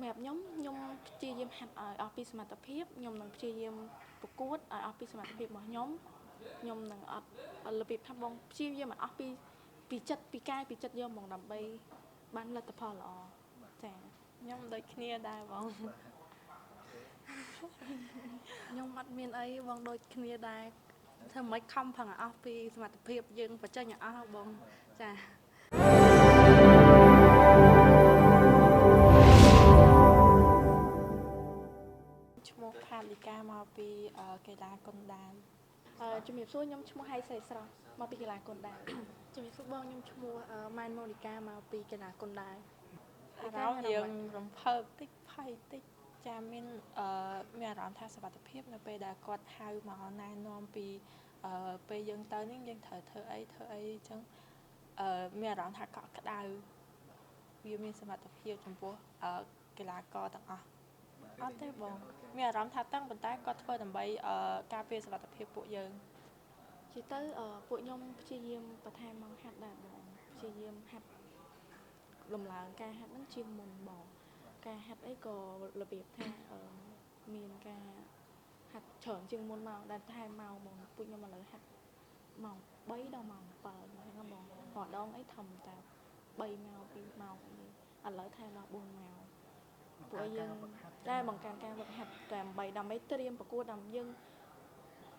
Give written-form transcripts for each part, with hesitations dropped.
សម្រាប់ខ្ញុំព្យាយាមហាត់ឲ្យអស់ពីសមត្ថភាពខ្ញុំនឹងព្យាយាមប្រកួតឲ្យអស់ពីសមត្ថភាពរបស់ខ្ញុំនឹងអត់របៀបថាបងព្យាយាមឲ្យអស់ពីចិត្តពីកាយពីចិត្តយកមកដើម្បីបានលទ្ធផលល្អចាខ្ញុំដូចគ្នាដែរបងខ្ញុំអត់មានអីបងដូចគ្នាដែរធ្វើមិនខំប្រឹងឲ្យអស់ពីសមត្ថភាពយើងបញ្ចេញឲ្យអស់បងចាឈ្មោះផាលីកាមកពីកីឡាគុនដាវជំរាបសួរខ្ញុំឈ្មោះហៃសេស្រស់មកពីកីឡាគុនដាវជំរាបសួរបងខ្ញុំឈ្មោះម៉ែនម៉ូនីកាមកពីកីឡាគុនដាវអារម្មណ៍យើងរំភើបតិចភ័យតិចចាមានអារម្មណ៍ថាសុខភាពនៅពេលដែលគាត់ហៅមកណែនាំពីពេលយើងទៅនេះយើងត្រូវធ្វើអីអញ្ចឹងមានអារម្មណ៍ថាកក់ក្ដៅវាមានសមត្ថភាពចំពោះកីឡាករទាំងអស់អត់ទេបងមានអារម្មណ៍ថាតឹងប៉ុន្តែគាត់ធ្វើដើម្បីការពារសុខភាពពួកយើងជាទៅពួកខ្ញុំព្យាយាមបន្ថែមមកហាត់ដែរបងព្យាយាមហាត់លំឡើងការហាត់ហ្នឹងជាងមុនបងការហាត់អីក៏របៀបថាមានការហាត់ច្រើនជាងមុនមកដែលថែមមកបងពួកខ្ញុំឥឡូវហាត់ម៉ោង3ដល់ម៉ោង7ហ្នឹងបងម្ដងអីធំតែ3ម៉ោង2ម៉ោងឥឡូវថែមដល់4ម៉ោងពួកយើងតែបង្កើនការវឹកហាត់តែដើម្បីត្រៀមប្រកួតដើម្បីយើង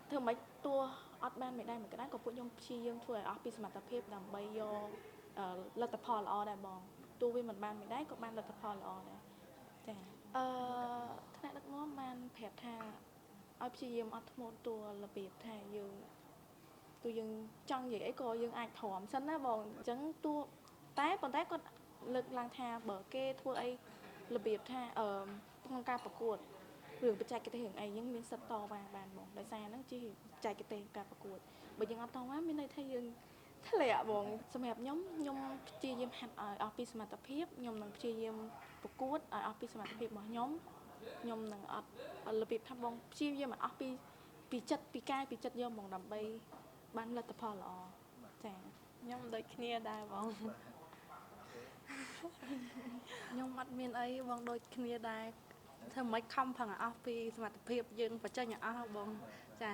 ធ្វើមិនទោះអត់បានមេដាយមួយក្តារក៏ពួកខ្ញុំព្យាយាមធ្វើឲ្យអស់ពីសមត្ថភាពដើម្បីយកលទ្ធផលល្អដែរបងទោះវាមិនបានមេដាយក៏បានលទ្ធផលល្អដែរចាថ្នាក់ដឹកនាំបានប្រាប់ថាឲ្យព្យាយាមអត់ធ្មត់តួរបៀបថាយើងទោះយើងចង់និយាយអីក៏យើងអាចទ្រាំសិនណាបងអញ្ចឹងទោះតែប៉ុន្តែគាត់លើកឡើងថាបើគេធ្វើអីរបៀបថាក្នុងការប្រកួតរឿងបច្ចេកទេសរឿងអីយើងមានសិទ្ធិតវ៉ាបានបងដោយសារហ្នឹងជាបច្ចេកទេសការប្រកួតបើយើងអត់តវ៉ាមានន័យថាយើងធ្លាក់បងសម្រាប់ខ្ញុំព្យាយាមហាត់ឲ្យអស់ពីសមត្ថភាពខ្ញុំនឹងព្យាយាមប្រកួតឲ្យអស់ពីសមត្ថភាពរបស់ខ្ញុំនឹងអត់របៀបថាបងព្យាយាមឲ្យអស់ពីចិត្តពីកាយពីចិត្តយកមកដើម្បីបានលទ្ធផលល្អចាខ្ញុំដូចគ្នាដែរបងខ្ញុំអត់មានអីបងដូចគ្នាដែរធ្វើមិនខំប្រឹងឲ្យអស់ពីសមត្ថភាពយើងបញ្ចេញឲ្យអស់បងចា